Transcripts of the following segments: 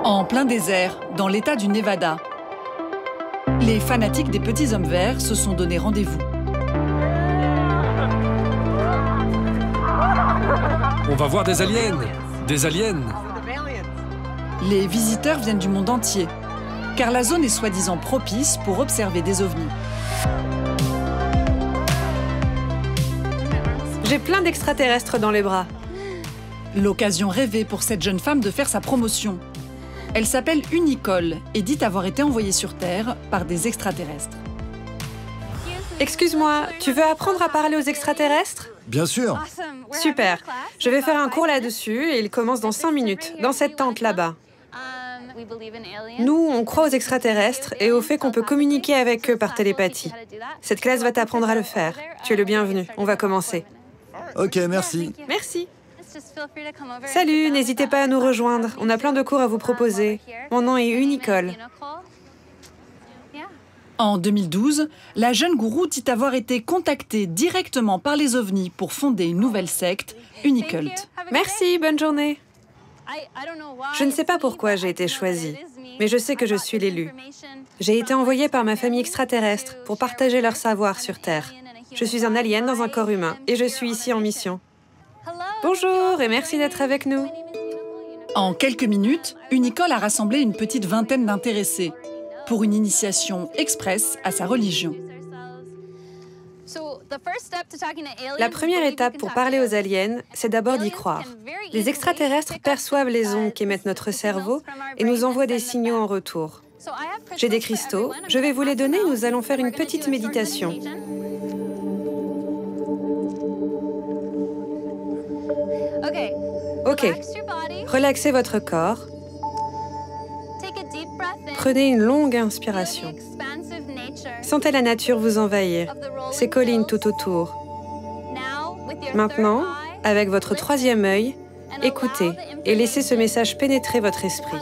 En plein désert, dans l'État du Nevada, les fanatiques des petits hommes verts se sont donné rendez-vous. On va voir des aliens! Des aliens! Les visiteurs viennent du monde entier, car la zone est soi-disant propice pour observer des ovnis. J'ai plein d'extraterrestres dans les bras. L'occasion rêvée pour cette jeune femme de faire sa promotion. Elle s'appelle Unicole et dit avoir été envoyée sur Terre par des extraterrestres. Excuse-moi, tu veux apprendre à parler aux extraterrestres? Bien sûr. Super. Je vais faire un cours là-dessus et il commence dans 5 minutes, dans cette tente là-bas. Nous, on croit aux extraterrestres et au fait qu'on peut communiquer avec eux par télépathie. Cette classe va t'apprendre à le faire. Tu es le bienvenu. On va commencer. Ok, merci. Merci. Salut, n'hésitez pas à nous rejoindre. On a plein de cours à vous proposer. Mon nom est Unicole. En 2012, la jeune gourou dit avoir été contactée directement par les ovnis pour fonder une nouvelle secte, Unicult. Merci, bonne journée. Je ne sais pas pourquoi j'ai été choisie, mais je sais que je suis l'élu. J'ai été envoyée par ma famille extraterrestre pour partager leur savoir sur Terre. Je suis un alien dans un corps humain et je suis ici en mission. Bonjour et merci d'être avec nous. En quelques minutes, Unicole a rassemblé une petite vingtaine d'intéressés pour une initiation express à sa religion. La première étape pour parler aux aliens, c'est d'abord d'y croire. Les extraterrestres perçoivent les ondes qu'émettent notre cerveau et nous envoient des signaux en retour. J'ai des cristaux, je vais vous les donner et nous allons faire une petite méditation. Ok, relaxez votre corps. Prenez une longue inspiration. Sentez la nature vous envahir, ces collines tout autour. Maintenant, avec votre troisième œil, écoutez et laissez ce message pénétrer votre esprit.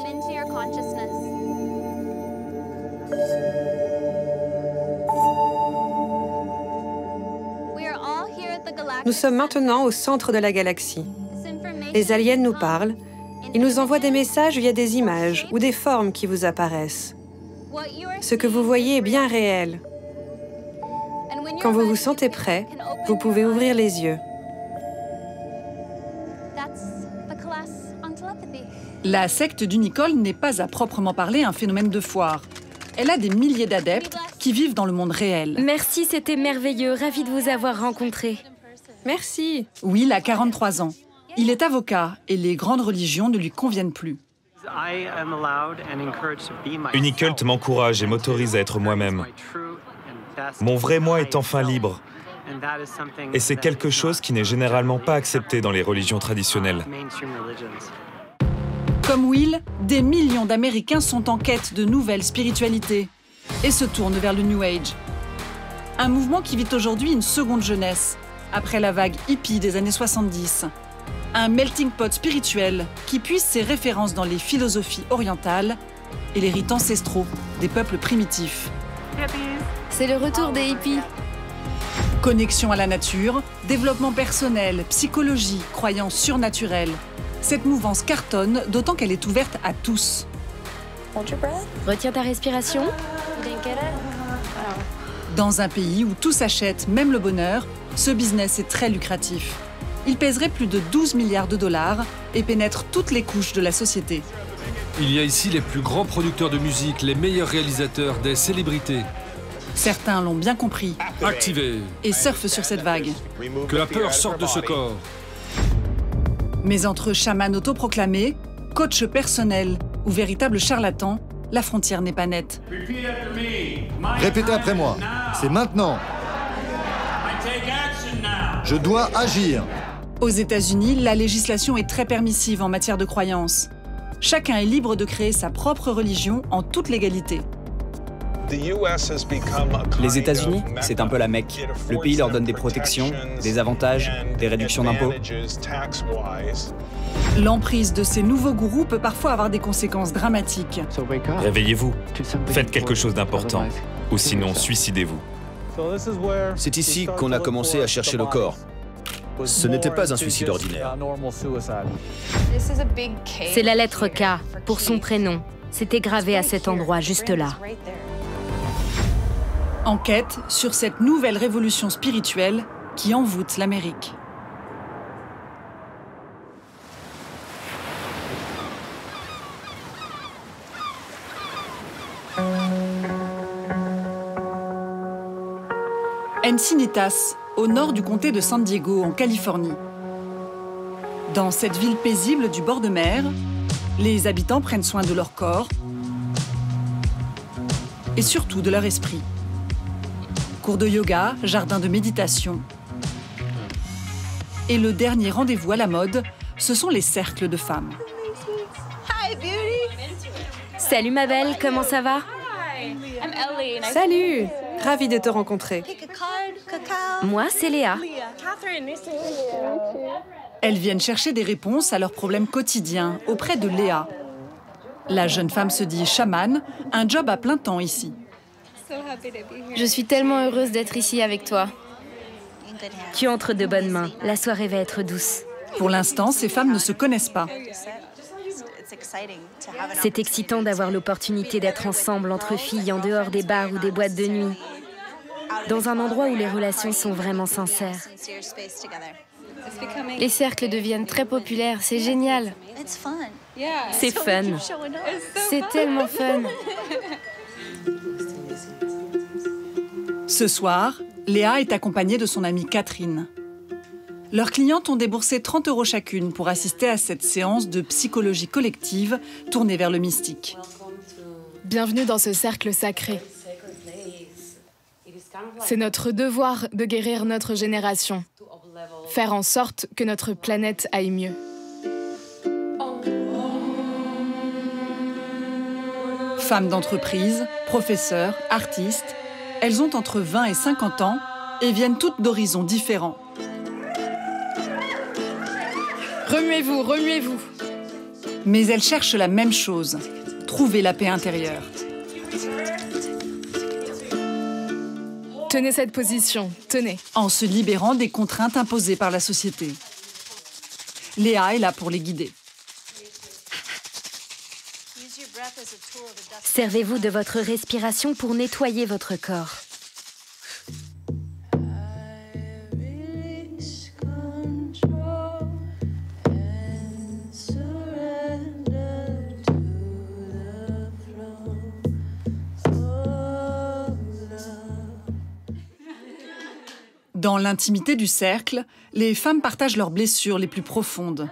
Nous sommes maintenant au centre de la galaxie. Les aliens nous parlent. Ils nous envoient des messages via des images ou des formes qui vous apparaissent. Ce que vous voyez est bien réel. Quand vous vous sentez prêt, vous pouvez ouvrir les yeux. La secte d'Unicole n'est pas à proprement parler un phénomène de foire. Elle a des milliers d'adeptes qui vivent dans le monde réel. Merci, c'était merveilleux. Ravie de vous avoir rencontré. Merci. Will a 43 ans. Il est avocat et les grandes religions ne lui conviennent plus. Unicult m'encourage et m'autorise à être moi-même. Mon vrai moi est enfin libre. Et c'est quelque chose qui n'est généralement pas accepté dans les religions traditionnelles. Comme Will, des millions d'Américains sont en quête de nouvelles spiritualités et se tournent vers le New Age. Un mouvement qui vit aujourd'hui une seconde jeunesse, après la vague hippie des années 70. Un melting pot spirituel qui puise ses références dans les philosophies orientales et les rites ancestraux des peuples primitifs. C'est le retour des hippies. Connexion à la nature, développement personnel, psychologie, croyances surnaturelles. Cette mouvance cartonne, d'autant qu'elle est ouverte à tous. Retiens ta respiration. Dans un pays où tout s'achète, même le bonheur, ce business est très lucratif. Il pèserait plus de 12 milliards de dollars et pénètre toutes les couches de la société. Il y a ici les plus grands producteurs de musique, les meilleurs réalisateurs, des célébrités. Certains l'ont bien compris Activez. et surfent sur cette vague. Que la peur sorte de ce corps. Mais entre chamans autoproclamés, coachs personnels ou véritables charlatans, la frontière n'est pas nette. Répétez après moi. C'est maintenant. Je dois agir. Aux États-Unis, la législation est très permissive en matière de croyances. Chacun est libre de créer sa propre religion en toute légalité. Les États-Unis, c'est un peu la Mecque. Le pays leur donne des protections, des avantages, des réductions d'impôts. L'emprise de ces nouveaux gourous peut parfois avoir des conséquences dramatiques. Réveillez-vous, faites quelque chose d'important, ou sinon suicidez-vous. C'est ici qu'on a commencé à chercher le corps. Ce n'était pas un suicide ordinaire. C'est la lettre K pour son prénom. C'était gravé à cet endroit, juste là. Enquête sur cette nouvelle révolution spirituelle qui envoûte l'Amérique. Encinitas, au nord du comté de San Diego, en Californie. Dans cette ville paisible du bord de mer, les habitants prennent soin de leur corps et surtout de leur esprit. Cours de yoga, jardin de méditation. Et le dernier rendez-vous à la mode, ce sont les cercles de femmes. Salut ma belle, comment ça va? Salut! Ravie de te rencontrer. Moi, c'est Léa. Elles viennent chercher des réponses à leurs problèmes quotidiens auprès de Léa. La jeune femme se dit chamane, un job à plein temps ici. Je suis tellement heureuse d'être ici avec toi. Tu entres de bonnes mains. La soirée va être douce. Pour l'instant, ces femmes ne se connaissent pas. C'est excitant d'avoir l'opportunité d'être ensemble entre filles en dehors des bars ou des boîtes de nuit, dans un endroit où les relations sont vraiment sincères. Les cercles deviennent très populaires, c'est génial. C'est fun. C'est tellement fun. Ce soir, Léa est accompagnée de son amie Catherine. Leurs clientes ont déboursé 30 € chacune pour assister à cette séance de psychologie collective tournée vers le mystique. Bienvenue dans ce cercle sacré. C'est notre devoir de guérir notre génération, faire en sorte que notre planète aille mieux. Femmes d'entreprise, professeurs, artistes, elles ont entre 20 et 50 ans et viennent toutes d'horizons différents. Remuez-vous, remuez-vous. Mais elles cherchent la même chose, trouver la paix intérieure. Tenez cette position, tenez. En se libérant des contraintes imposées par la société. Léa est là pour les guider. Servez-vous de votre respiration pour nettoyer votre corps. Dans l'intimité du cercle, les femmes partagent leurs blessures les plus profondes.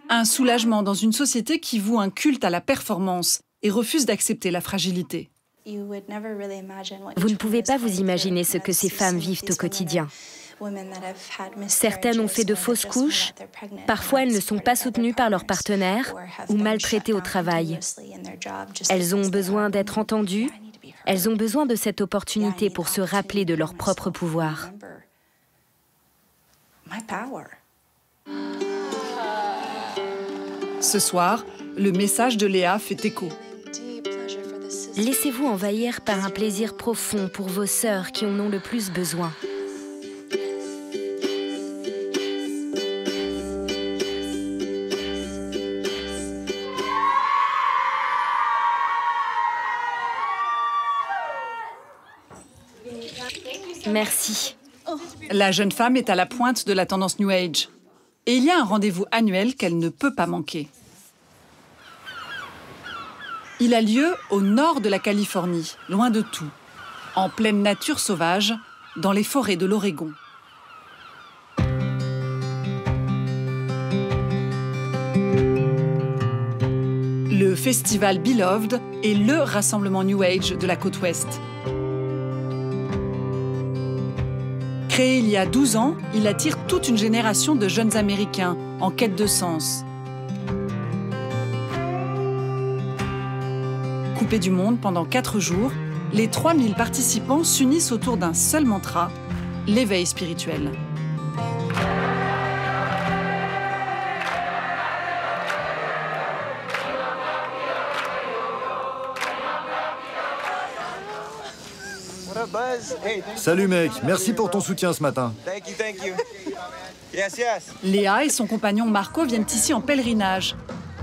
Un soulagement dans une société qui voue un culte à la performance et refuse d'accepter la fragilité. Vous ne pouvez pas vous imaginer ce que ces femmes vivent au quotidien. Certaines ont fait de fausses couches, parfois elles ne sont pas soutenues par leur partenaire ou maltraitées au travail. Elles ont besoin d'être entendues, elles ont besoin de cette opportunité pour se rappeler de leur propre pouvoir. Ce soir, le message de Léa fait écho. Laissez-vous envahir par un plaisir profond pour vos sœurs qui en ont le plus besoin. Merci. La jeune femme est à la pointe de la tendance New Age. Et il y a un rendez-vous annuel qu'elle ne peut pas manquer. Il a lieu au nord de la Californie, loin de tout, en pleine nature sauvage, dans les forêts de l'Oregon. Le festival Beloved est le rassemblement New Age de la côte ouest. Créé il y a 12 ans, il attire toute une génération de jeunes Américains en quête de sens. Coupés du monde pendant 4 jours, les 3000 participants s'unissent autour d'un seul mantra, l'éveil spirituel. Salut mec, merci pour ton soutien ce matin. Léa et son compagnon Marco viennent ici en pèlerinage,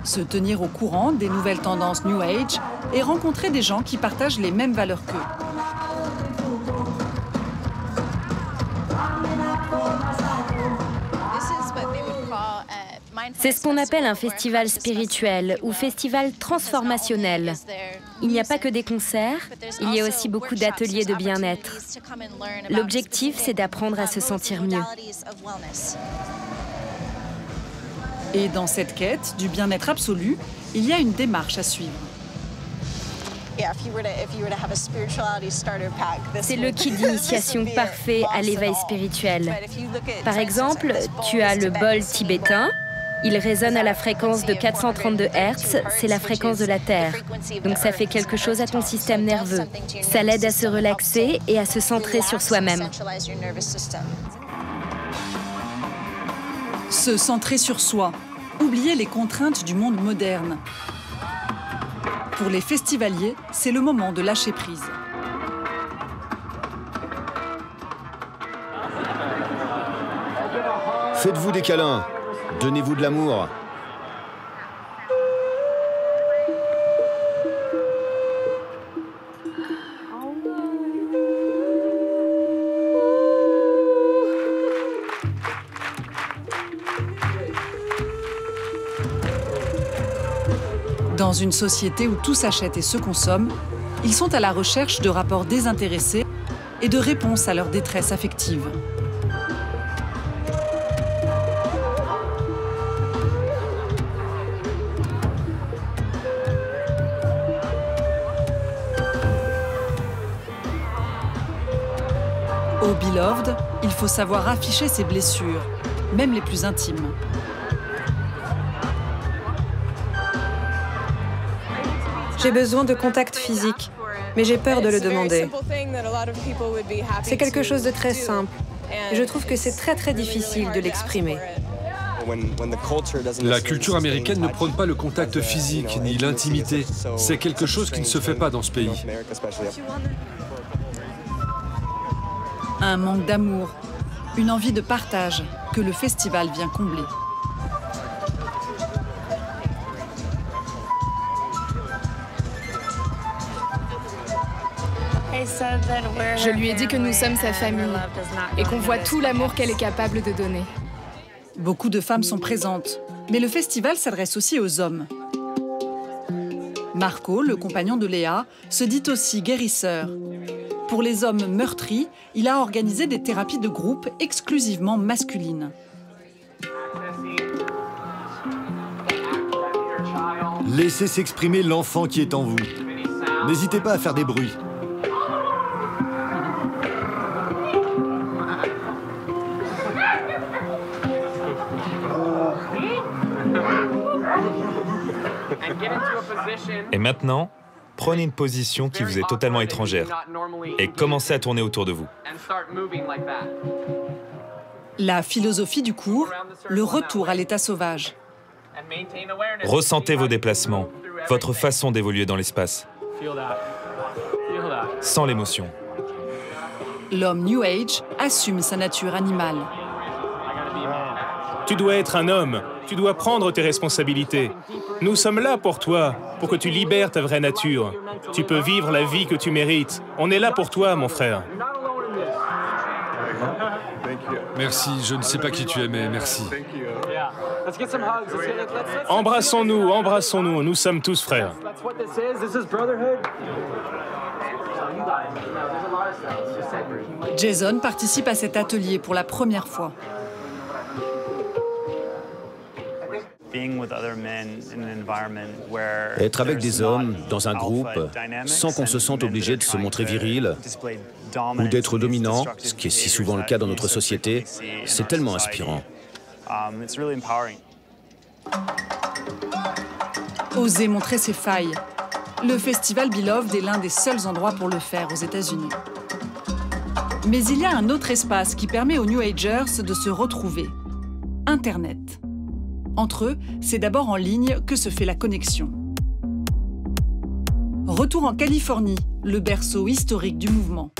se tenir au courant des nouvelles tendances New Age et rencontrer des gens qui partagent les mêmes valeurs qu'eux. C'est ce qu'on appelle un festival spirituel ou festival transformationnel. Il n'y a pas que des concerts, il y a aussi beaucoup d'ateliers de bien-être. L'objectif, c'est d'apprendre à se sentir mieux. Et dans cette quête du bien-être absolu, il y a une démarche à suivre. C'est le kit d'initiation parfait à l'éveil spirituel. Par exemple, tu as le bol tibétain. Il résonne à la fréquence de 432 Hz, c'est la fréquence de la Terre. Donc ça fait quelque chose à ton système nerveux. Ça l'aide à se relaxer et à se centrer sur soi-même. Se centrer sur soi, oublier les contraintes du monde moderne. Pour les festivaliers, c'est le moment de lâcher prise. Faites-vous des câlins. Donnez-vous de l'amour. Dans une société où tout s'achète et se consomme, ils sont à la recherche de rapports désintéressés et de réponses à leur détresse affective. Au Beloved, il faut savoir afficher ses blessures, même les plus intimes. J'ai besoin de contact physique, mais j'ai peur de le demander. C'est quelque chose de très simple, et je trouve que c'est très difficile de l'exprimer. La culture américaine ne prône pas le contact physique ni l'intimité. C'est quelque chose qui ne se fait pas dans ce pays. Un manque d'amour, une envie de partage que le festival vient combler. Je lui ai dit que nous sommes sa famille et qu'on voit tout l'amour qu'elle est capable de donner. Beaucoup de femmes sont présentes, mais le festival s'adresse aussi aux hommes. Marco, le compagnon de Léa, se dit aussi guérisseur. Pour les hommes meurtris, il a organisé des thérapies de groupe exclusivement masculines. Laissez s'exprimer l'enfant qui est en vous. N'hésitez pas à faire des bruits. Et maintenant, prenez une position qui vous est totalement étrangère et commencez à tourner autour de vous. La philosophie du cours, le retour à l'état sauvage. Ressentez vos déplacements, votre façon d'évoluer dans l'espace. Sans l'émotion. L'homme New Age assume sa nature animale. Tu dois être un homme, tu dois prendre tes responsabilités. Nous sommes là pour toi, pour que tu libères ta vraie nature. Tu peux vivre la vie que tu mérites. On est là pour toi, mon frère. Merci, je ne sais pas qui tu es, mais merci. Embrassons-nous, embrassons-nous, nous sommes tous frères. Jason participe à cet atelier pour la première fois. Être avec des hommes dans un groupe sans qu'on se sente obligé de se montrer viril ou d'être dominant, ce qui est si souvent le cas dans notre société, c'est tellement inspirant. Oser montrer ses failles. Le festival Beloved est l'un des seuls endroits pour le faire aux États-Unis. Mais il y a un autre espace qui permet aux New Agers de se retrouver. Internet. Entre eux, c'est d'abord en ligne que se fait la connexion. Retour en Californie, le berceau historique du mouvement.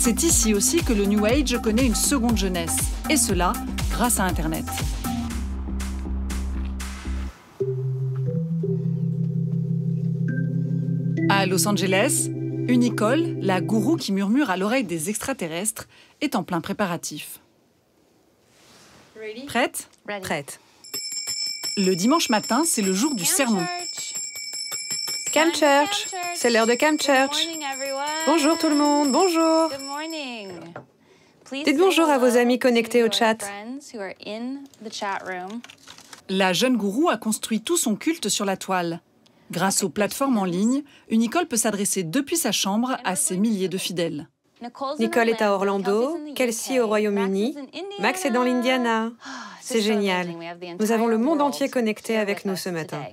C'est ici aussi que le New Age connaît une seconde jeunesse, et cela grâce à Internet. À Los Angeles, une Nicole, la gourou qui murmure à l'oreille des extraterrestres, est en plein préparatif. Prête? Prête. Le dimanche matin, c'est le jour du sermon. Cam Church, c'est l'heure de Cam Church. Bonjour tout le monde, bonjour. Dites bonjour à vos amis connectés au chat. La jeune gourou a construit tout son culte sur la toile. Grâce aux plateformes en ligne, une Nicole peut s'adresser depuis sa chambre à ses milliers de fidèles. Nicole est à Orlando, Kelsey au Royaume-Uni, Max est dans l'Indiana. C'est génial. Nous avons le monde entier connecté avec nous ce matin.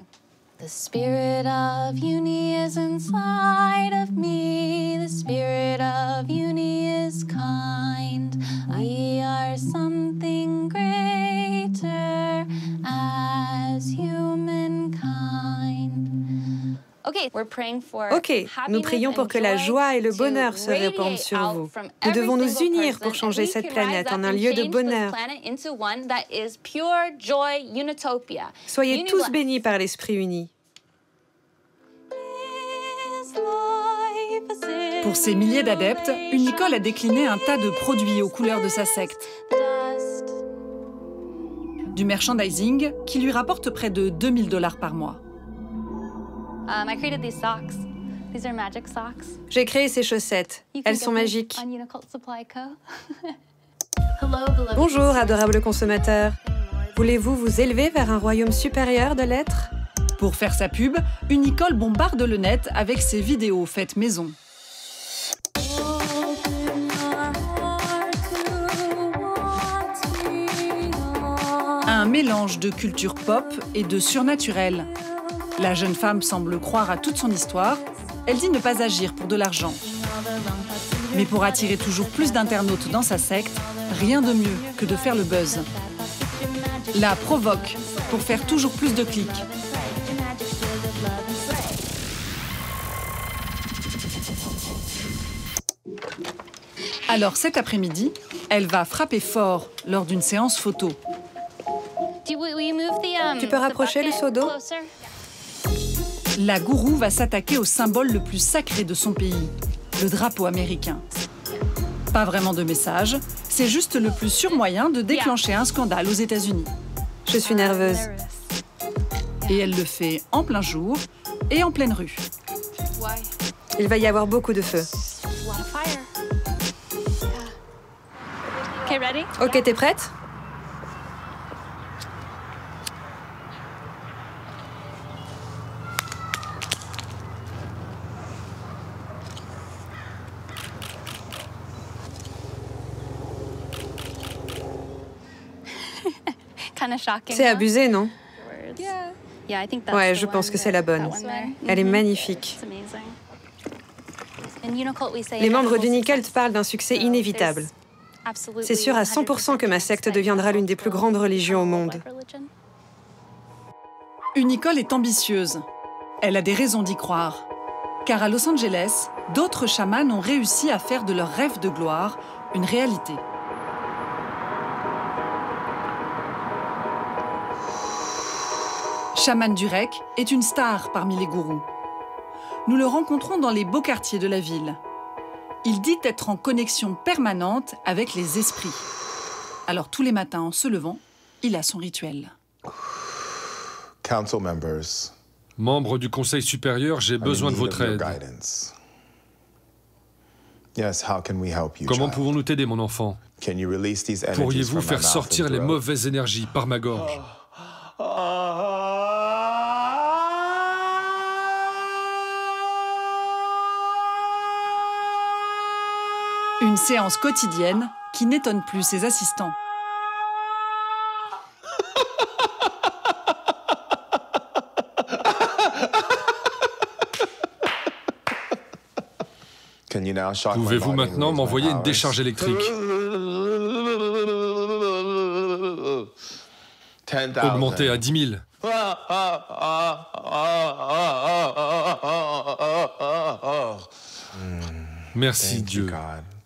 The spirit of uni is inside of me. The spirit of uni is kind. We are something greater as humankind. Ok, nous prions pour que la joie et le bonheur se répandent sur vous. Nous devons nous unir pour changer cette planète en un lieu de bonheur. Soyez tous bénis par l'Esprit uni. Pour ses milliers d'adeptes, une Nicole a décliné un tas de produits aux couleurs de sa secte. Du merchandising qui lui rapporte près de 2000 $ par mois. J'ai créé ces chaussettes. Elles sont magiques. Bonjour, adorables consommateurs. Voulez-vous vous élever vers un royaume supérieur de l'être? Pour faire sa pub, une Nicole bombarde le net avec ses vidéos faites maison. Un mélange de culture pop et de surnaturel. La jeune femme semble croire à toute son histoire. Elle dit ne pas agir pour de l'argent. Mais pour attirer toujours plus d'internautes dans sa secte, rien de mieux que de faire le buzz. La provoque pour faire toujours plus de clics. Alors cet après-midi, elle va frapper fort lors d'une séance photo. Tu peux rapprocher le seau d'eau? La gourou va s'attaquer au symbole le plus sacré de son pays, le drapeau américain. Pas vraiment de message, c'est juste le plus sûr moyen de déclencher un scandale aux États-Unis. Je suis nerveuse. Et elle le fait en plein jour et en pleine rue. Il va y avoir beaucoup de feu. Ok, t'es prête? C'est abusé, non? Ouais, je pense que c'est la bonne. Elle est magnifique. Les membres d'Unicult parlent d'un succès inévitable. C'est sûr à 100% que ma secte deviendra l'une des plus grandes religions au monde. Une Nicole est ambitieuse. Elle a des raisons d'y croire. Car à Los Angeles, d'autres chamans ont réussi à faire de leur rêve de gloire une réalité. Shaman Durek est une star parmi les gourous. Nous le rencontrons dans les beaux quartiers de la ville. Il dit être en connexion permanente avec les esprits. Alors tous les matins en se levant, il a son rituel. Membres du Conseil supérieur, j'ai besoin de votre aide. Comment pouvons-nous t'aider, mon enfant? Pourriez-vous faire sortir les mauvaises énergies par ma gorge? Une séance quotidienne qui n'étonne plus ses assistants. Pouvez-vous maintenant m'envoyer une décharge électrique? Augmentez à 10 000. Merci Dieu.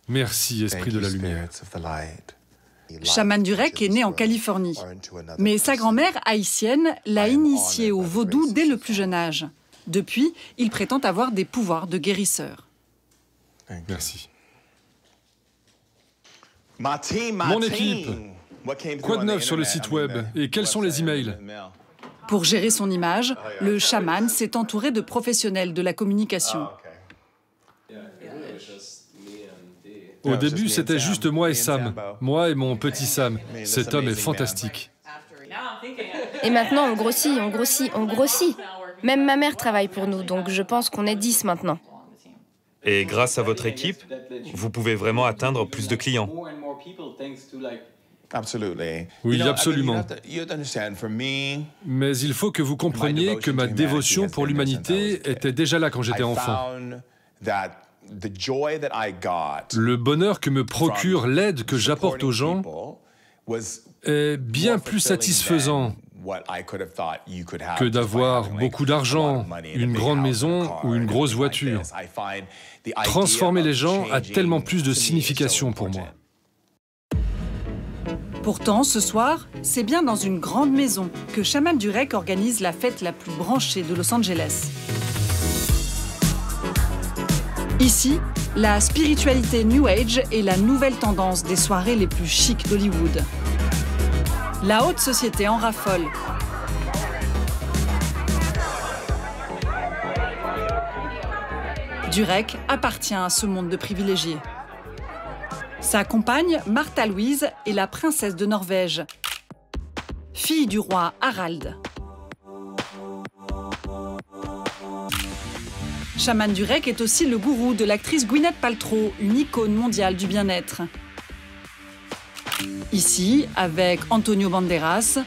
Merci, esprit de la lumière. Shaman Durek est né en Californie, mais sa grand-mère haïtienne l'a initié au vaudou dès le plus jeune âge. Depuis, il prétend avoir des pouvoirs de guérisseur. Merci. Mon équipe, quoi de neuf sur le site web et quels sont les emails? Pour gérer son image, le chaman s'est entouré de professionnels de la communication. Au début, c'était juste moi et Sam. Moi et mon petit Sam. Cet homme est fantastique. Et maintenant, on grossit, on grossit, on grossit. Même ma mère travaille pour nous, donc je pense qu'on est 10 maintenant. Et grâce à votre équipe, vous pouvez vraiment atteindre plus de clients. Oui, absolument. Mais il faut que vous compreniez que ma dévotion pour l'humanité était déjà là quand j'étais enfant. Le bonheur que me procure l'aide que j'apporte aux gens est bien plus satisfaisant que d'avoir beaucoup d'argent, une grande maison ou une grosse voiture. Transformer les gens a tellement plus de signification pour moi. Pourtant, ce soir, c'est bien dans une grande maison que Shaman Durek organise la fête la plus branchée de Los Angeles. Ici, la spiritualité New Age est la nouvelle tendance des soirées les plus chics d'Hollywood. La haute société en raffole. Durek appartient à ce monde de privilégiés. Sa compagne, Martha Louise, est la princesse de Norvège, fille du roi Harald. Shaman Durek est aussi le gourou de l'actrice Gwyneth Paltrow, une icône mondiale du bien-être. Ici, avec Antonio Banderas,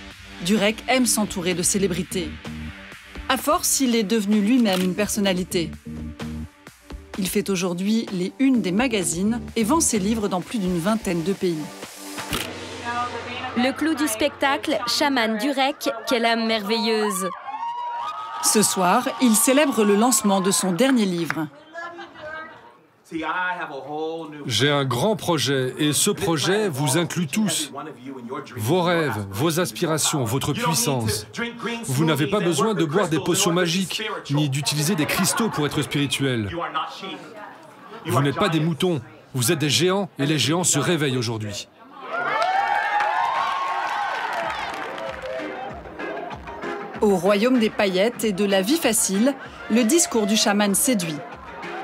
Durek aime s'entourer de célébrités. À force, il est devenu lui-même une personnalité. Il fait aujourd'hui les unes des magazines et vend ses livres dans plus d'une vingtaine de pays. Le clou du spectacle, Shaman Durek, quelle âme merveilleuse! Ce soir, il célèbre le lancement de son dernier livre. J'ai un grand projet et ce projet vous inclut tous. Vos rêves, vos aspirations, votre puissance. Vous n'avez pas besoin de boire des potions magiques, ni d'utiliser des cristaux pour être spirituel. Vous n'êtes pas des moutons, vous êtes des géants et les géants se réveillent aujourd'hui. Au royaume des paillettes et de la vie facile, le discours du chaman séduit.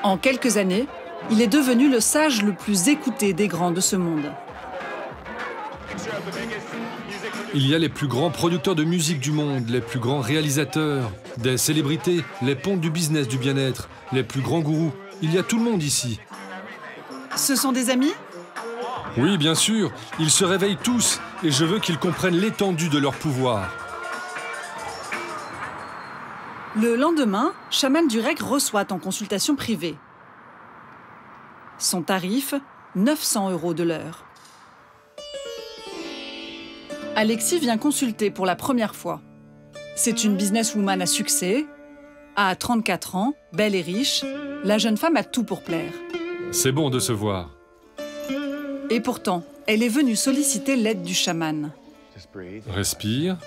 En quelques années, il est devenu le sage le plus écouté des grands de ce monde. Il y a les plus grands producteurs de musique du monde, les plus grands réalisateurs, des célébrités, les pontes du business du bien-être, les plus grands gourous. Il y a tout le monde ici. Ce sont des amis? Oui, bien sûr. Ils se réveillent tous et je veux qu'ils comprennent l'étendue de leur pouvoir. Le lendemain, Shaman Durek reçoit en consultation privée. Son tarif, 900 € de l'heure. Alexis vient consulter pour la première fois. C'est une businesswoman à succès. À 34 ans, belle et riche, la jeune femme a tout pour plaire. C'est bon de se voir. Et pourtant, elle est venue solliciter l'aide du chaman. Respire.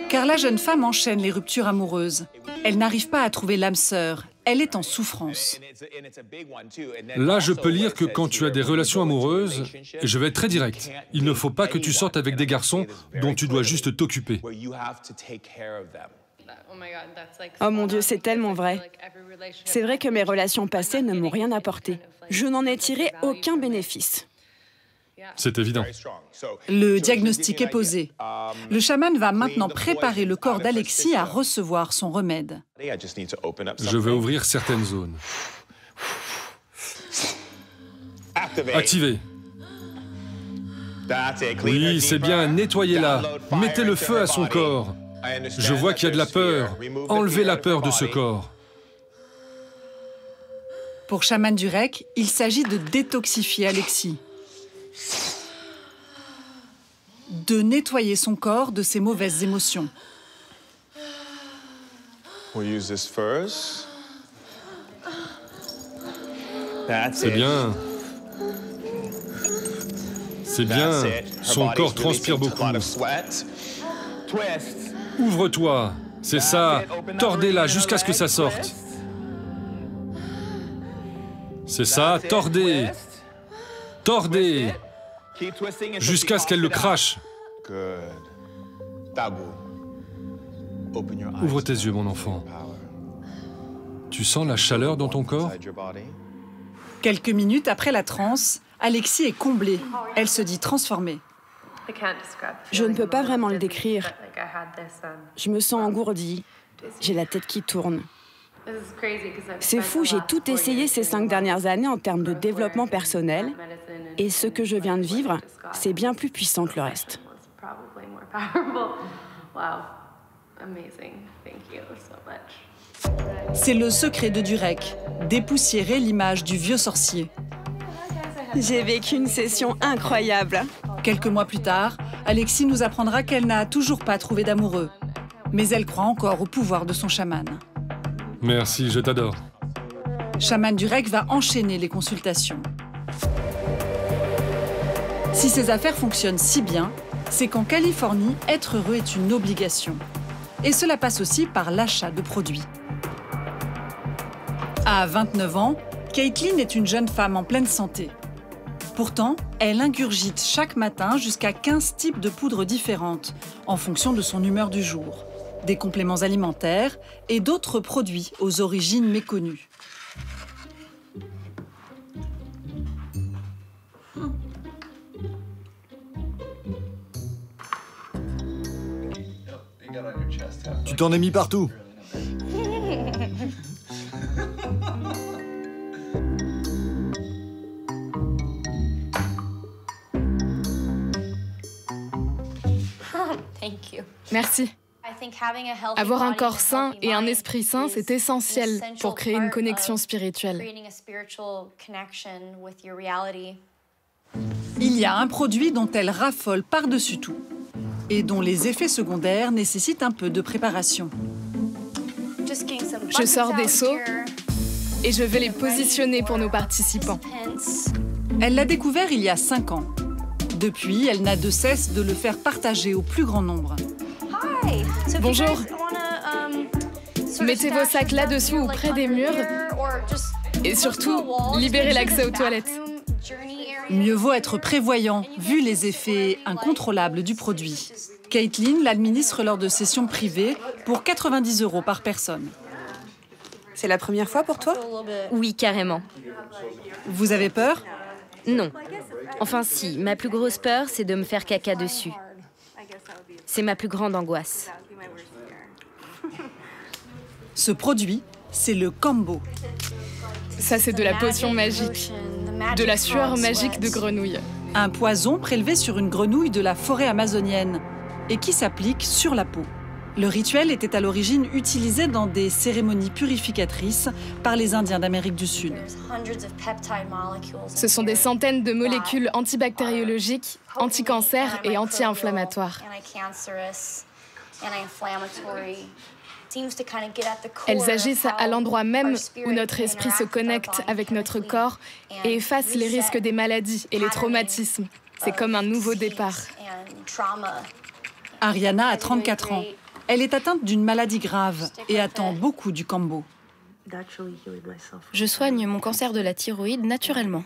Car la jeune femme enchaîne les ruptures amoureuses. Elle n'arrive pas à trouver l'âme sœur. Elle est en souffrance. Là, je peux lire que quand tu as des relations amoureuses, et je vais être très direct, il ne faut pas que tu sortes avec des garçons dont tu dois juste t'occuper. Oh mon Dieu, c'est tellement vrai. C'est vrai que mes relations passées ne m'ont rien apporté. Je n'en ai tiré aucun bénéfice. C'est évident. Le diagnostic est posé. Le chaman va maintenant préparer le corps d'Alexis à recevoir son remède. Je vais ouvrir certaines zones. Activez. Oui, c'est bien, nettoyez-la. Mettez le feu à son corps. Je vois qu'il y a de la peur. Enlevez la peur de ce corps. Pour Shaman Durek, il s'agit de détoxifier Alexis. De nettoyer son corps de ses mauvaises émotions. C'est bien. C'est bien, son corps transpire beaucoup. Ouvre-toi, c'est ça, tordez-la jusqu'à ce que ça sorte. C'est ça, tordez. Tordez. Jusqu'à ce qu'elle le crache. Ouvre tes yeux, mon enfant. Tu sens la chaleur dans ton corps? Quelques minutes après la transe, Alexis est comblée. Elle se dit transformée. Je ne peux pas vraiment le décrire. Je me sens engourdie. J'ai la tête qui tourne. C'est fou, j'ai tout essayé ces 5 dernières années en termes de développement personnel. Et ce que je viens de vivre, c'est bien plus puissant que le reste. C'est le secret de Durek, dépoussiérer l'image du vieux sorcier. J'ai vécu une session incroyable. Quelques mois plus tard, Alexis nous apprendra qu'elle n'a toujours pas trouvé d'amoureux. Mais elle croit encore au pouvoir de son chaman. Merci, je t'adore. Chaman Durek va enchaîner les consultations. Si ses affaires fonctionnent si bien, c'est qu'en Californie, être heureux est une obligation. Et cela passe aussi par l'achat de produits. À 29 ans, Caitlin est une jeune femme en pleine santé. Pourtant, elle ingurgite chaque matin jusqu'à 15 types de poudres différentes, en fonction de son humeur du jour. Des compléments alimentaires et d'autres produits aux origines méconnues. Tu t'en es mis partout. Merci. Avoir un corps sain et un esprit sain, c'est essentiel pour créer une connexion spirituelle. Il y a un produit dont elle raffole par-dessus tout et dont les effets secondaires nécessitent un peu de préparation. Je sors des seaux et je vais les positionner pour nos participants. Elle l'a découvert il y a 5 ans. Depuis, elle n'a de cesse de le faire partager au plus grand nombre. Bonjour. Mettez vos sacs là-dessous ou près des murs. Et surtout, libérez l'accès aux toilettes. Mieux vaut être prévoyant, vu les effets incontrôlables du produit. Caitlin l'administre lors de sessions privées pour 90 € par personne. C'est la première fois pour toi? Oui, carrément. Vous avez peur? Non. Enfin si, ma plus grosse peur, c'est de me faire caca dessus. C'est ma plus grande angoisse. Ce produit, c'est le Kambo. Ça, c'est de la potion magique. De la sueur magique de grenouille. Un poison prélevé sur une grenouille de la forêt amazonienne et qui s'applique sur la peau. Le rituel était à l'origine utilisé dans des cérémonies purificatrices par les Indiens d'Amérique du Sud. Ce sont des centaines de molécules antibactériologiques, anti-cancer et anti-inflammatoires. Elles agissent à l'endroit même où notre esprit se connecte avec notre corps et effacent les risques des maladies et les traumatismes. C'est comme un nouveau départ. Ariana a 34 ans. Elle est atteinte d'une maladie grave et attend beaucoup du Kambo. Je soigne mon cancer de la thyroïde naturellement.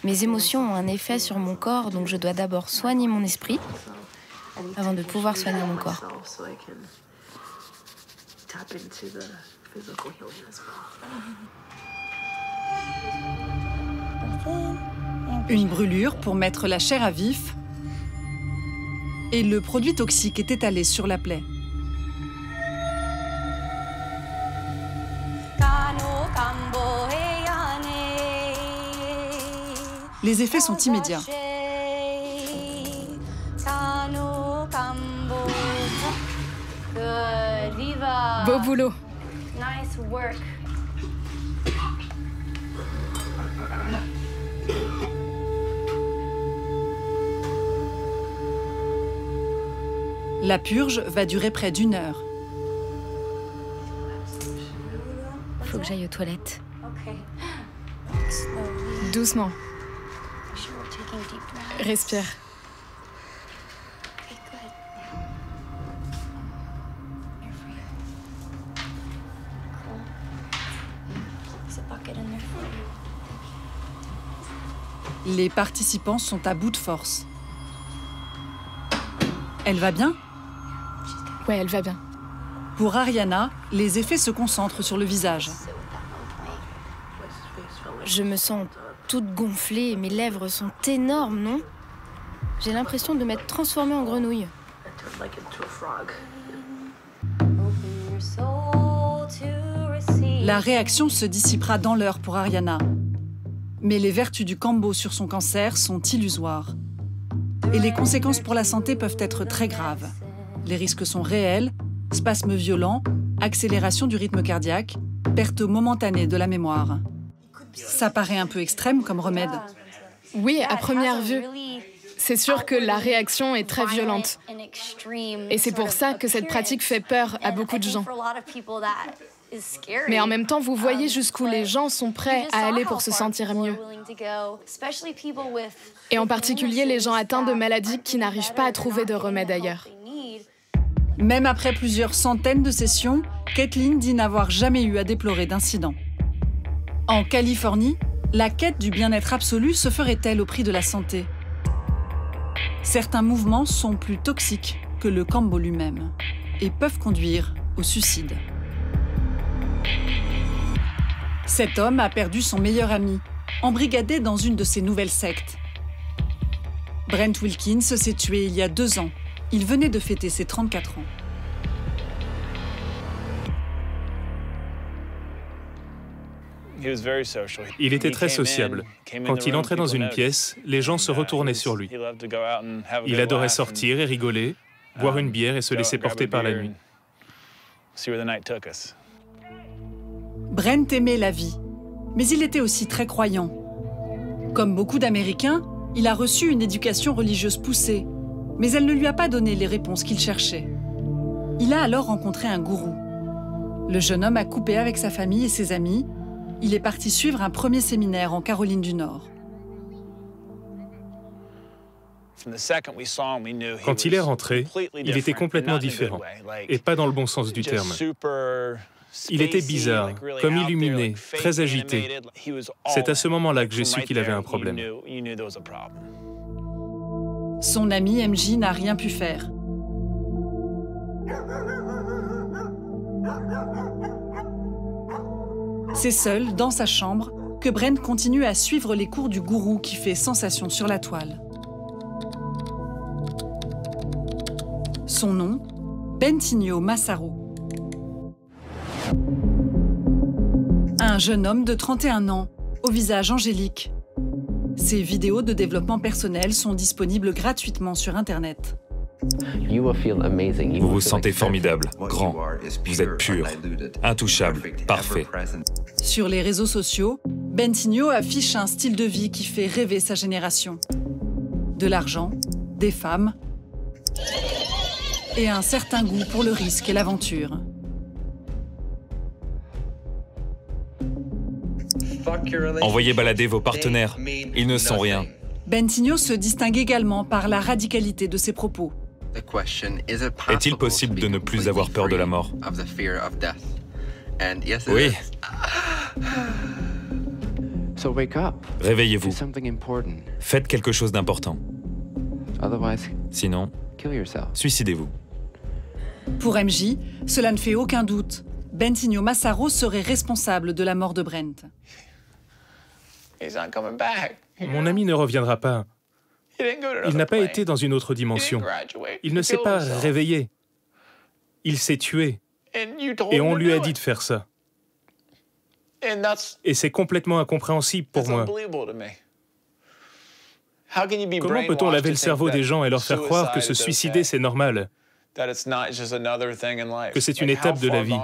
Mes émotions ont un effet sur mon corps, donc je dois d'abord soigner mon esprit avant de pouvoir soigner mon corps. Une brûlure pour mettre la chair à vif et le produit toxique est étalé sur la plaie. Les effets sont immédiats. Beau boulot. La purge va durer près d'1 heure. Faut que j'aille aux toilettes. Doucement. Respire. Les participants sont à bout de force. Elle va bien? Ouais, elle va bien. Pour Ariana, les effets se concentrent sur le visage. Je me sens toute gonflée, mes lèvres sont énormes, non? J'ai l'impression de m'être transformée en grenouille. La réaction se dissipera dans l'heure pour Ariana. Mais les vertus du kambo sur son cancer sont illusoires. Et les conséquences pour la santé peuvent être très graves. Les risques sont réels, spasmes violents, accélération du rythme cardiaque, perte momentanée de la mémoire. Ça paraît un peu extrême comme remède. Oui, à première vue. C'est sûr que la réaction est très violente. Et c'est pour ça que cette pratique fait peur à beaucoup de gens. Mais en même temps, vous voyez jusqu'où les gens sont prêts à aller pour se sentir mieux. Et en particulier les gens atteints de maladies qui n'arrivent pas à trouver de remède ailleurs. Même après plusieurs centaines de sessions, Kathleen dit n'avoir jamais eu à déplorer d'incident. En Californie, la quête du bien-être absolu se ferait-elle au prix de la santé? Certains mouvements sont plus toxiques que le kambo lui-même et peuvent conduire au suicide. Cet homme a perdu son meilleur ami, embrigadé dans une de ses nouvelles sectes. Brent Wilkins s'est tué il y a 2 ans. Il venait de fêter ses 34 ans. Il était très sociable. Quand il entrait dans une pièce, les gens se retournaient sur lui. Il adorait sortir et rigoler, boire une bière et se laisser porter par la nuit. Brent aimait la vie, mais il était aussi très croyant. Comme beaucoup d'Américains, il a reçu une éducation religieuse poussée, mais elle ne lui a pas donné les réponses qu'il cherchait. Il a alors rencontré un gourou. Le jeune homme a coupé avec sa famille et ses amis. Il est parti suivre un premier séminaire en Caroline du Nord. Quand il est rentré, il était complètement différent, et pas dans le bon sens du terme. Il était bizarre, comme illuminé, très agité. C'est à ce moment-là que j'ai su qu'il avait un problème. Son ami MJ n'a rien pu faire. C'est seul, dans sa chambre, que Brent continue à suivre les cours du gourou qui fait sensation sur la toile. Son nom, Bentinho Massaro. Un jeune homme de 31 ans, au visage angélique. Ses vidéos de développement personnel sont disponibles gratuitement sur Internet. Vous vous sentez formidable, grand. Vous êtes pur, intouchable, parfait. Sur les réseaux sociaux, Bentinho affiche un style de vie qui fait rêver sa génération. De l'argent, des femmes et un certain goût pour le risque et l'aventure. Envoyez balader vos partenaires, ils ne sont rien. Bentinho se distingue également par la radicalité de ses propos. Est-il possible de ne plus avoir peur de la mort? Oui. Réveillez-vous. Faites quelque chose d'important. Sinon, suicidez-vous. Pour MJ, cela ne fait aucun doute. Bentinho Massaro serait responsable de la mort de Brent. Mon ami ne reviendra pas. Il n'a pas été dans une autre dimension. Il ne s'est pas réveillé. Il s'est tué. Et on lui a dit de faire ça. Et c'est complètement incompréhensible pour moi. Comment peut-on laver le cerveau des gens et leur faire croire que se suicider, c'est normal? Que c'est une étape de la vie?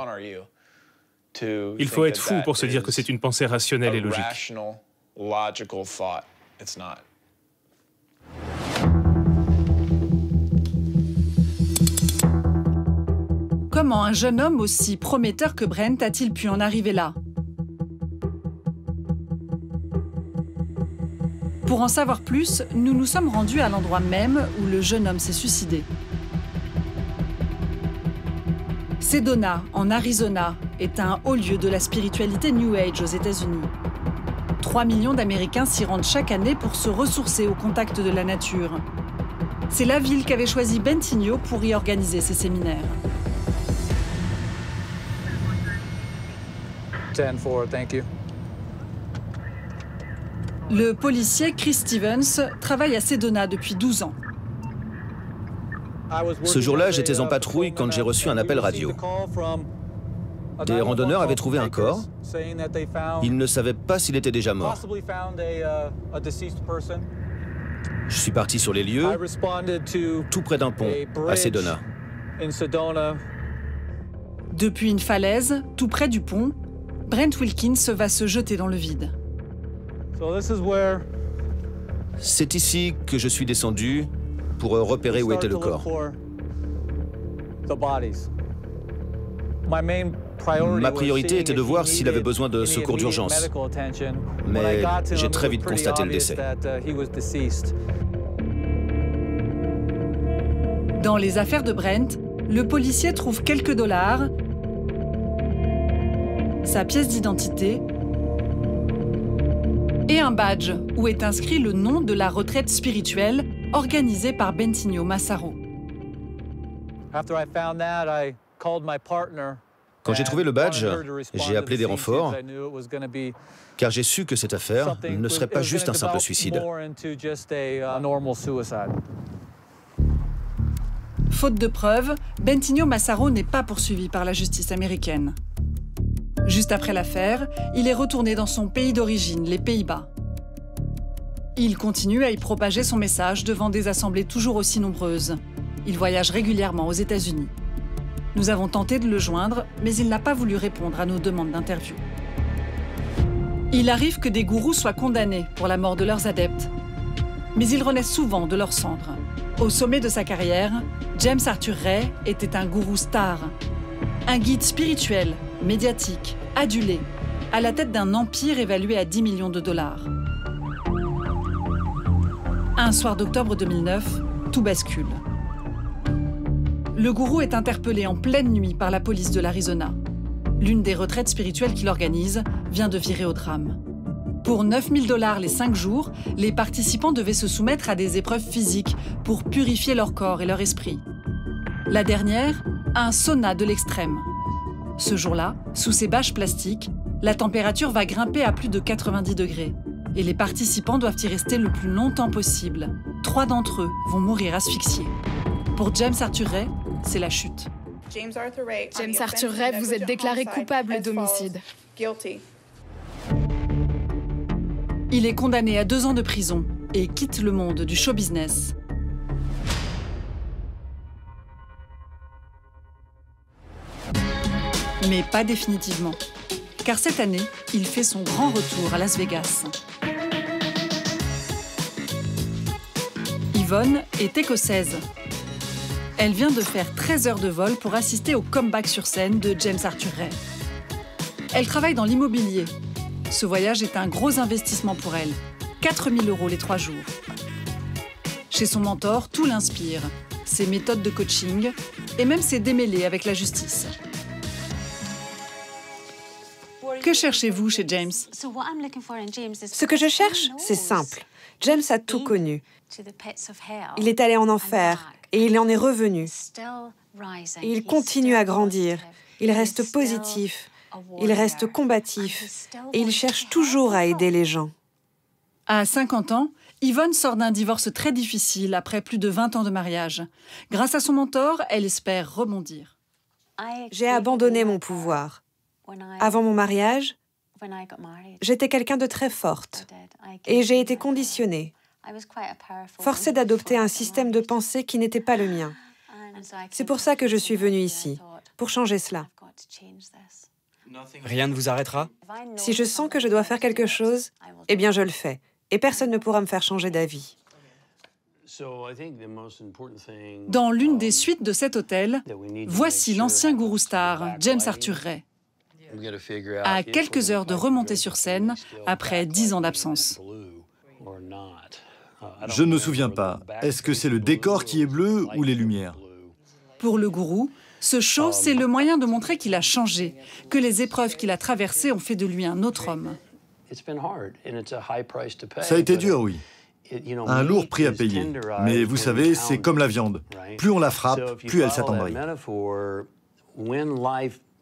Il faut être fou pour se dire que c'est une pensée rationnelle et logique. Comment un jeune homme aussi prometteur que Brent a-t-il pu en arriver là? Pour en savoir plus, nous nous sommes rendus à l'endroit même où le jeune homme s'est suicidé. Sedona, en Arizona, est un haut lieu de la spiritualité New Age aux États-Unis. 3 millions d'Américains s'y rendent chaque année pour se ressourcer au contact de la nature. C'est la ville qu'avait choisi Bentinho pour y organiser ses séminaires. 10-4, thank you. Le policier Chris Stevens travaille à Sedona depuis 12 ans. Ce jour-là, j'étais en patrouille quand j'ai reçu un appel radio. Des randonneurs avaient trouvé un corps. Ils ne savaient pas s'il était déjà mort. Je suis parti sur les lieux, tout près d'un pont, à Sedona. Depuis une falaise, tout près du pont, Brent Wilkins va se jeter dans le vide. C'est ici que je suis descendu pour repérer où était le corps. Ma priorité était de voir s'il avait besoin de secours d'urgence. Mais j'ai très vite constaté le décès. Dans les affaires de Brent, le policier trouve quelques dollars, sa pièce d'identité et un badge où est inscrit le nom de la retraite spirituelle organisée par Bentinho Massaro. Quand j'ai trouvé le badge, j'ai appelé des renforts, car j'ai su que cette affaire ne serait pas juste un simple suicide. Faute de preuves, Bentinho Massaro n'est pas poursuivi par la justice américaine. Juste après l'affaire, il est retourné dans son pays d'origine, les Pays-Bas. Il continue à y propager son message devant des assemblées toujours aussi nombreuses. Il voyage régulièrement aux États-Unis. Nous avons tenté de le joindre, mais il n'a pas voulu répondre à nos demandes d'interview. Il arrive que des gourous soient condamnés pour la mort de leurs adeptes, mais ils renaissent souvent de leurs cendres. Au sommet de sa carrière, James Arthur Ray était un gourou star, un guide spirituel, médiatique, adulé, à la tête d'un empire évalué à 10 millions de dollars. Un soir d'octobre 2009, tout bascule. Le gourou est interpellé en pleine nuit par la police de l'Arizona. L'une des retraites spirituelles qu'il organise vient de virer au drame. Pour 9 000 $ les 5 jours, les participants devaient se soumettre à des épreuves physiques pour purifier leur corps et leur esprit. La dernière, un sauna de l'extrême. Ce jour-là, sous ces bâches plastiques, la température va grimper à plus de 90 degrés. Et les participants doivent y rester le plus longtemps possible. 3 d'entre eux vont mourir asphyxiés. Pour James Arthur Ray, c'est la chute. James Arthur Ray, vous êtes déclaré coupable d'homicide. Il est condamné à 2 ans de prison et quitte le monde du show business. Mais pas définitivement. Car cette année, il fait son grand retour à Las Vegas. Yvonne est écossaise. Elle vient de faire 13 heures de vol pour assister au comeback sur scène de James Arthur Ray. Elle travaille dans l'immobilier. Ce voyage est un gros investissement pour elle. 4 000 € les 3 jours. Chez son mentor, tout l'inspire. Ses méthodes de coaching et même ses démêlés avec la justice. Que cherchez-vous chez James? Ce que je cherche, c'est simple. James a tout connu. Il est allé en enfer et il en est revenu. Et il continue à grandir. Il reste positif. Il reste combatif. Et il cherche toujours à aider les gens. À 50 ans, Yvonne sort d'un divorce très difficile après plus de 20 ans de mariage. Grâce à son mentor, elle espère rebondir. J'ai abandonné mon pouvoir. Avant mon mariage, j'étais quelqu'un de très forte et j'ai été conditionnée, forcée d'adopter un système de pensée qui n'était pas le mien. C'est pour ça que je suis venue ici, pour changer cela. Rien ne vous arrêtera? Si je sens que je dois faire quelque chose, eh bien je le fais, et personne ne pourra me faire changer d'avis. Dans l'une des suites de cet hôtel, voici l'ancien gourou star, James Arthur Ray. À quelques heures de remonter sur scène après 10 ans d'absence. Je ne me souviens pas. Est-ce que c'est le décor qui est bleu ou les lumières? Pour le gourou, ce show, c'est le moyen de montrer qu'il a changé, que les épreuves qu'il a traversées ont fait de lui un autre homme. Ça a été dur, oui. Un lourd prix à payer. Mais vous savez, c'est comme la viande. Plus on la frappe, plus elle s'attendrit.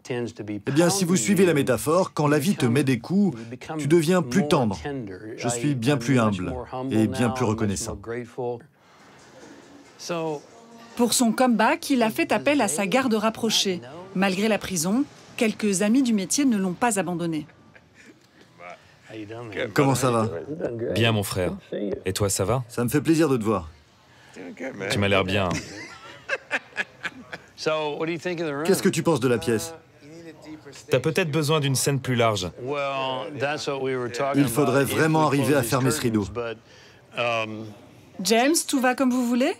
Eh bien, si vous suivez la métaphore, quand la vie te met des coups, tu deviens plus tendre. Je suis bien plus humble et bien plus reconnaissant. Pour son comeback, il a fait appel à sa garde rapprochée. Malgré la prison, quelques amis du métier ne l'ont pas abandonné. Comment ça va? Bien, mon frère. Et toi, ça va? Ça me fait plaisir de te voir. Tu m'as l'air bien. Qu'est-ce que tu penses de la pièce? T'as peut-être besoin d'une scène plus large. Il faudrait vraiment arriver à fermer ce rideau. James, tout va comme vous voulez?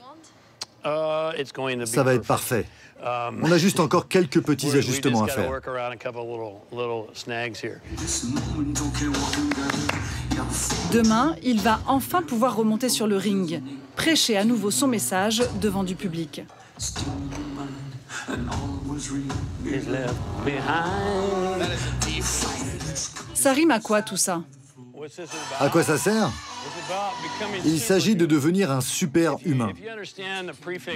Ça va être parfait. On a juste encore quelques petits ajustements à faire. Demain, il va enfin pouvoir remonter sur le ring, prêcher à nouveau son message devant du public. Ça rime à quoi tout ça? À quoi ça sert? Il s'agit de devenir un super humain.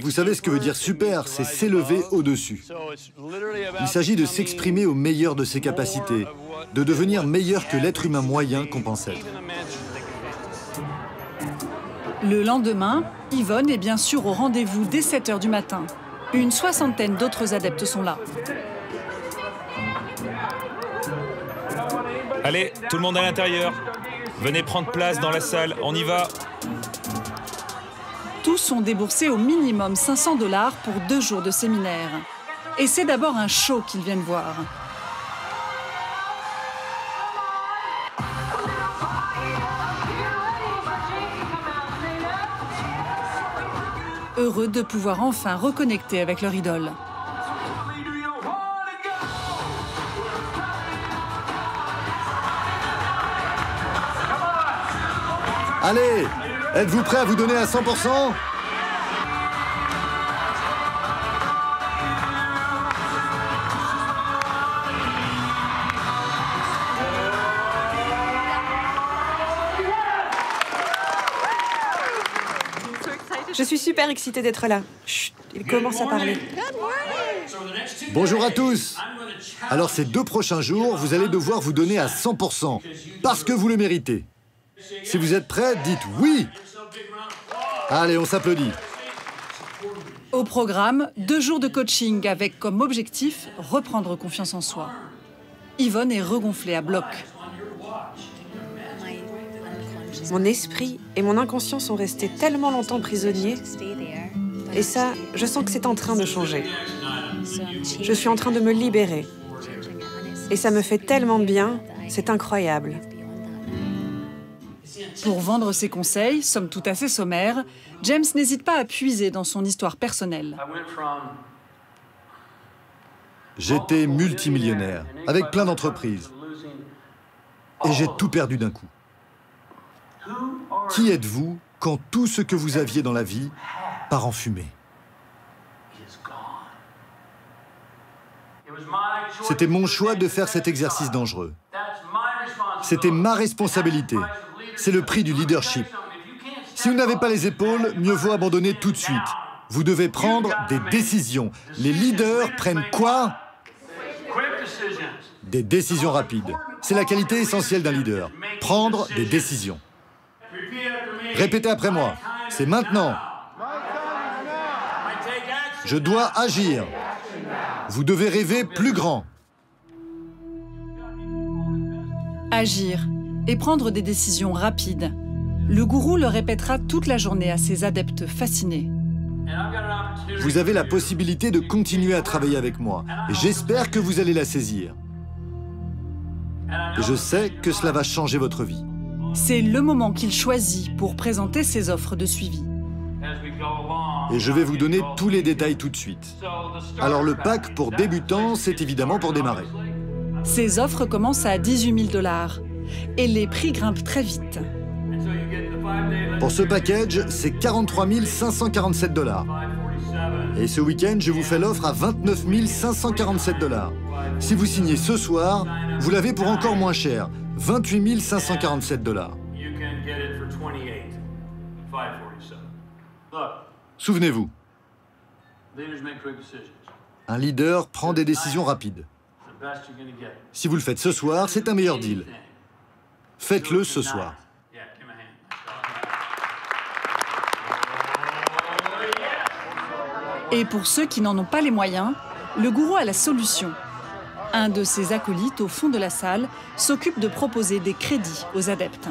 Vous savez ce que veut dire super? C'est s'élever au-dessus. Il s'agit de s'exprimer au meilleur de ses capacités, de devenir meilleur que l'être humain moyen qu'on pense être. Le lendemain, Yvonne est bien sûr au rendez-vous dès 7 h du matin. Une 60aine d'autres adeptes sont là. Allez, tout le monde à l'intérieur. Venez prendre place dans la salle, on y va. Tous ont déboursé au minimum 500 $ pour 2 jours de séminaire. Et c'est d'abord un show qu'ils viennent voir. Heureux de pouvoir enfin reconnecter avec leur idole. Allez, êtes-vous prêts à vous donner à 100%? Je suis super excitée d'être là. Chut, il commence à parler. Bonjour à tous. Alors ces 2 prochains jours, vous allez devoir vous donner à 100%, parce que vous le méritez. Si vous êtes prêts, dites oui. Allez, on s'applaudit. Au programme, 2 jours de coaching avec comme objectif reprendre confiance en soi. Yvonne est regonflée à bloc. Mon esprit et mon inconscient sont restés tellement longtemps prisonniers. Et ça, je sens que c'est en train de changer. Je suis en train de me libérer. Et ça me fait tellement de bien, c'est incroyable. Pour vendre ses conseils, somme toute assez sommaires, James n'hésite pas à puiser dans son histoire personnelle. J'étais multimillionnaire, avec plein d'entreprises. Et j'ai tout perdu d'un coup. Qui êtes-vous quand tout ce que vous aviez dans la vie part en fumée? C'était mon choix de faire cet exercice dangereux. C'était ma responsabilité. C'est le prix du leadership. Si vous n'avez pas les épaules, mieux vaut abandonner tout de suite. Vous devez prendre des décisions. Les leaders prennent quoi? Des décisions rapides. C'est la qualité essentielle d'un leader. Prendre des décisions. Répétez après moi. C'est maintenant. Je dois agir. Vous devez rêver plus grand. Agir et prendre des décisions rapides. Le gourou le répétera toute la journée à ses adeptes fascinés. Vous avez la possibilité de continuer à travailler avec moi. Et j'espère que vous allez la saisir. Et je sais que cela va changer votre vie. C'est le moment qu'il choisit pour présenter ses offres de suivi. Et je vais vous donner tous les détails tout de suite. Alors le pack pour débutants, c'est évidemment pour démarrer. Ces offres commencent à 18 000 $ et les prix grimpent très vite. Pour ce package, c'est 43 547 $. Et ce week-end, je vous fais l'offre à 29 547 $. Si vous signez ce soir, vous l'avez pour encore moins cher, 28 547 $. Souvenez-vous, un leader prend des décisions rapides. Si vous le faites ce soir, c'est un meilleur deal. Faites-le ce soir. Et pour ceux qui n'en ont pas les moyens, le gourou a la solution. Un de ses acolytes, au fond de la salle, s'occupe de proposer des crédits aux adeptes.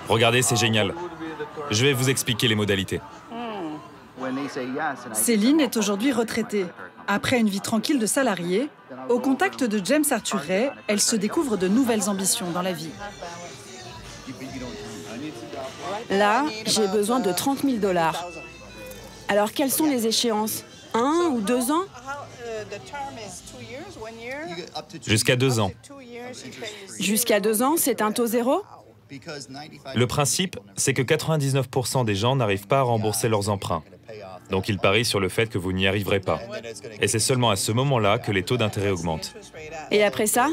Regardez, c'est génial. Je vais vous expliquer les modalités. Céline est aujourd'hui retraitée. Après une vie tranquille de salariée, au contact de James Arthur Ray, elle se découvre de nouvelles ambitions dans la vie. Là, j'ai besoin de 30 000 $. Alors, quelles sont les échéances? 1 ou 2 ans? Jusqu'à 2 ans. Jusqu'à 2 ans, c'est un taux zéro? Le principe, c'est que 99% des gens n'arrivent pas à rembourser leurs emprunts. Donc ils parient sur le fait que vous n'y arriverez pas. Et c'est seulement à ce moment-là que les taux d'intérêt augmentent. Et après ça?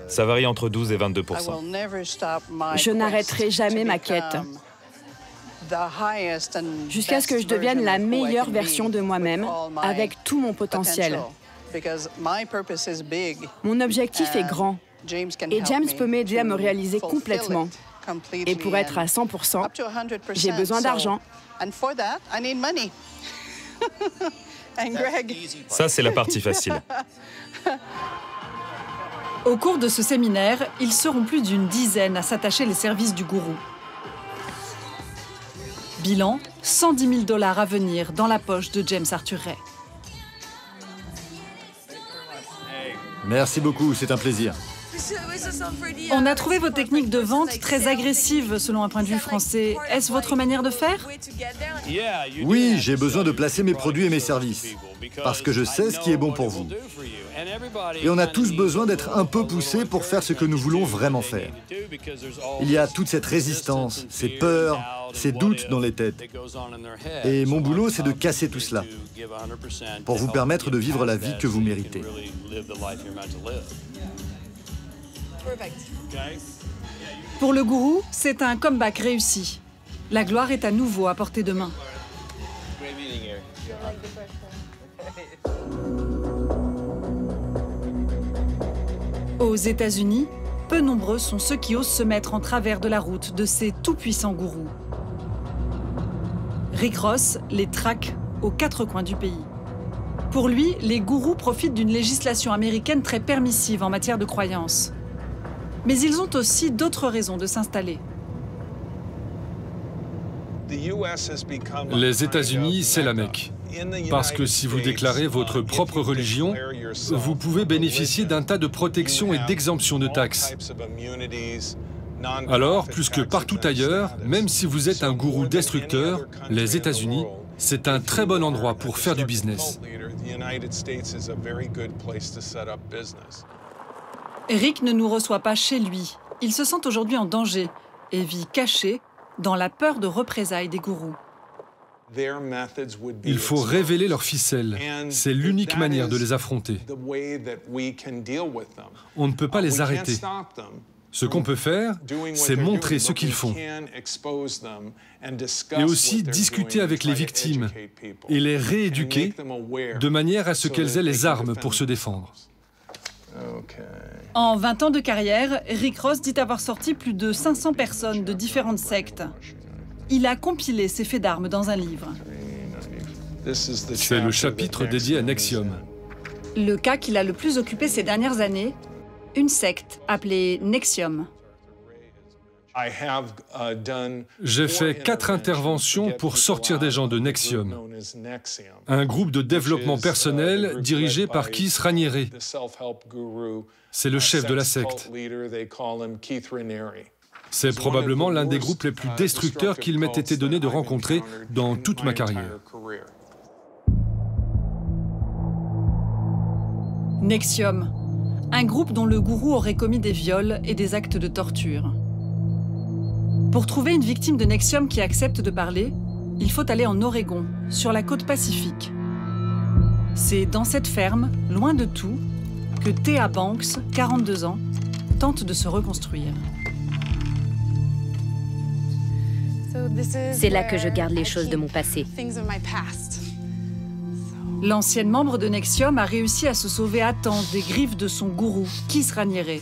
Ça varie entre 12 et 22%. Je n'arrêterai jamais ma quête. Jusqu'à ce que je devienne la meilleure version de moi-même, avec tout mon potentiel. Mon objectif est grand. Et James peut m'aider à me réaliser complètement. Et pour être à 100%, j'ai besoin d'argent. Ça, c'est la partie facile. Au cours de ce séminaire, ils seront plus d'une dizaine à s'attacher les services du gourou. Bilan, 110 000 $ à venir dans la poche de James Arthur Ray. Merci beaucoup, c'est un plaisir. On a trouvé vos techniques de vente très agressives selon un point de vue français. Est-ce votre manière de faire? Oui, j'ai besoin de placer mes produits et mes services, parce que je sais ce qui est bon pour vous. Et on a tous besoin d'être un peu poussés pour faire ce que nous voulons vraiment faire. Il y a toute cette résistance, ces peurs, ces doutes dans les têtes. Et mon boulot, c'est de casser tout cela, pour vous permettre de vivre la vie que vous méritez. Pour le gourou, c'est un comeback réussi. La gloire est à nouveau à portée de main. Aux États-Unis, peu nombreux sont ceux qui osent se mettre en travers de la route de ces tout-puissants gourous. Rick Ross les traque aux 4 coins du pays. Pour lui, les gourous profitent d'une législation américaine très permissive en matière de croyances. Mais ils ont aussi d'autres raisons de s'installer. Les États-Unis, c'est la Mecque. Parce que si vous déclarez votre propre religion, vous pouvez bénéficier d'un tas de protections et d'exemptions de taxes. Alors, plus que partout ailleurs, même si vous êtes un gourou destructeur, les États-Unis, c'est un très bon endroit pour faire du business. Rick ne nous reçoit pas chez lui. Il se sent aujourd'hui en danger et vit caché dans la peur de représailles des gourous. Il faut révéler leurs ficelles. C'est l'unique manière de les affronter. On ne peut pas les arrêter. Ce qu'on peut faire, c'est montrer ce qu'ils font. Et aussi discuter avec les victimes et les rééduquer de manière à ce qu'elles aient les armes pour se défendre. En 20 ans de carrière, Rick Ross dit avoir sorti plus de 500 personnes de différentes sectes. Il a compilé ses faits d'armes dans un livre. C'est le chapitre dédié à Nexium. Le cas qui l'a le plus occupé ces dernières années, une secte appelée Nexium. J'ai fait 4 interventions pour sortir des gens de Nexium, un groupe de développement personnel dirigé par Keith Raniere. C'est le chef de la secte. C'est probablement l'un des groupes les plus destructeurs qu'il m'ait été donné de rencontrer dans toute ma carrière. Nexium, un groupe dont le gourou aurait commis des viols et des actes de torture. Pour trouver une victime de NXIVM qui accepte de parler, il faut aller en Oregon, sur la côte pacifique. C'est dans cette ferme, loin de tout, que Thea Banks, 42 ans, tente de se reconstruire. C'est là que je garde les choses de mon passé. L'ancienne membre de NXIVM a réussi à se sauver à temps des griffes de son gourou, Keith Raniere,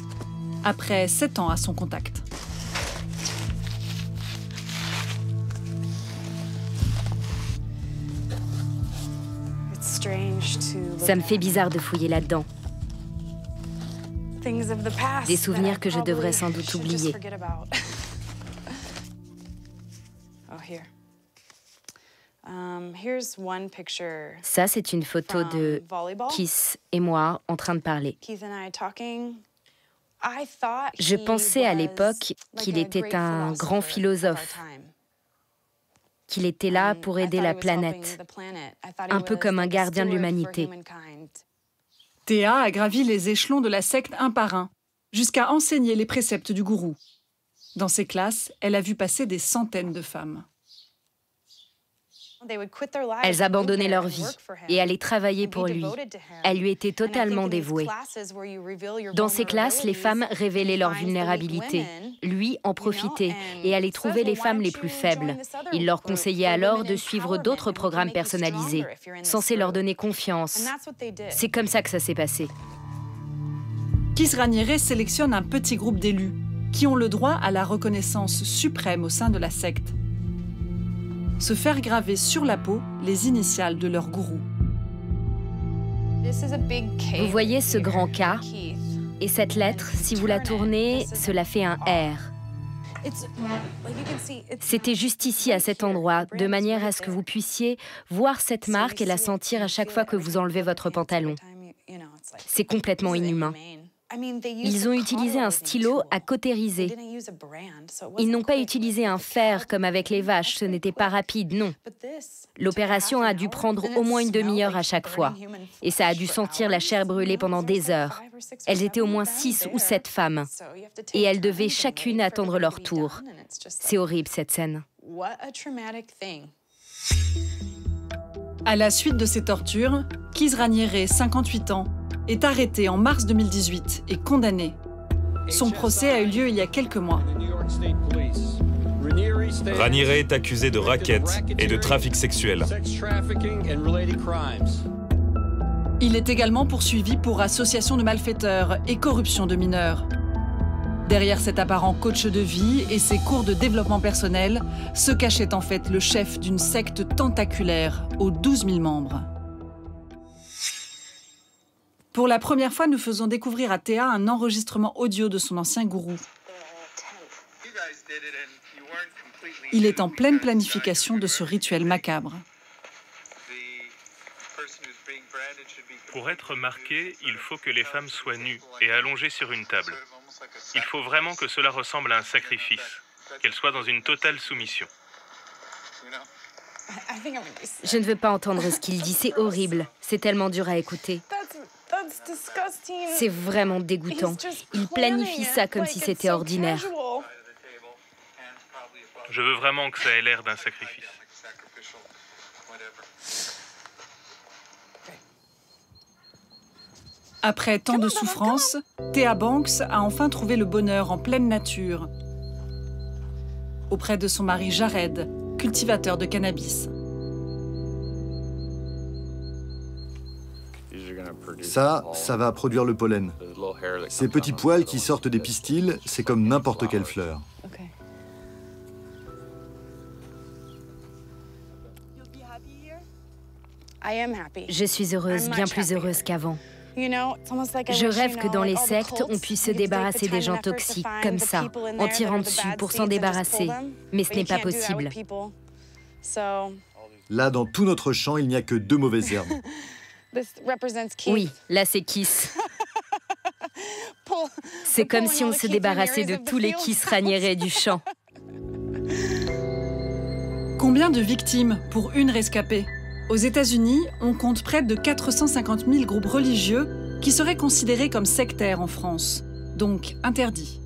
après 7 ans à son contact. Ça me fait bizarre de fouiller là-dedans. Des souvenirs que je devrais sans doute oublier. Ça, c'est une photo de Keith et moi en train de parler. Je pensais à l'époque qu'il était un grand philosophe, qu'il était là pour aider la planète, un peu comme un gardien de l'humanité. Thea a gravi les échelons de la secte un par un, jusqu'à enseigner les préceptes du gourou. Dans ses classes, elle a vu passer des centaines de femmes. Elles abandonnaient leur vie et allaient travailler pour lui. Elles lui étaient totalement dévouées. Dans ces classes, les femmes révélaient leur vulnérabilité. Lui en profitait et allait trouver les femmes les plus faibles. Il leur conseillait alors de suivre d'autres programmes personnalisés, censés leur donner confiance. C'est comme ça que ça s'est passé. Keith Raniere sélectionne un petit groupe d'élus qui ont le droit à la reconnaissance suprême au sein de la secte. Se faire graver sur la peau les initiales de leur gourou. Vous voyez ce grand K et cette lettre, si vous la tournez, cela fait un R. C'était juste ici, à cet endroit, de manière à ce que vous puissiez voir cette marque et la sentir à chaque fois que vous enlevez votre pantalon. C'est complètement inhumain. Ils ont utilisé un stylo à cautériser. Ils n'ont pas utilisé un fer comme avec les vaches, ce n'était pas rapide, non. L'opération a dû prendre au moins une demi-heure à chaque fois. Et ça a dû sentir la chair brûler pendant des heures. Elles étaient au moins 6 ou 7 femmes. Et elles devaient chacune attendre leur tour. C'est horrible cette scène. À la suite de ces tortures, Keith Raniere, 58 ans, est arrêté en mars 2018 et condamné. Son procès a eu lieu il y a quelques mois. Raniere est accusé de racket et de trafic sexuel. Il est également poursuivi pour association de malfaiteurs et corruption de mineurs. Derrière cet apparent coach de vie et ses cours de développement personnel se cachait en fait le chef d'une secte tentaculaire aux 12 000 membres. Pour la première fois, nous faisons découvrir à Thea un enregistrement audio de son ancien gourou. Il est en pleine planification de ce rituel macabre. Pour être marqué, il faut que les femmes soient nues et allongées sur une table. Il faut vraiment que cela ressemble à un sacrifice, qu'elles soient dans une totale soumission. Je ne veux pas entendre ce qu'il dit, c'est horrible. C'est tellement dur à écouter. C'est vraiment dégoûtant. Il planifie ça comme si c'était ordinaire. Je veux vraiment que ça ait l'air d'un sacrifice. Après tant de souffrances, Thea Banks a enfin trouvé le bonheur en pleine nature, auprès de son mari Jared, cultivateur de cannabis. Ça va produire le pollen. Ces petits poils qui sortent des pistils, c'est comme n'importe quelle fleur. Je suis heureuse, bien plus heureuse qu'avant. Je rêve que dans les sectes, on puisse se débarrasser des gens toxiques, comme ça, en tirant dessus pour s'en débarrasser. Mais ce n'est pas possible. Là, dans tout notre champ, il n'y a que 2 mauvaises herbes. Oui, là c'est Keith. C'est comme si on se débarrassait de tous les Keith Raniere du champ. Combien de victimes pour une rescapée? Aux États-Unis, on compte près de 450 000 groupes religieux qui serait considéré comme sectaire en France, donc interdit.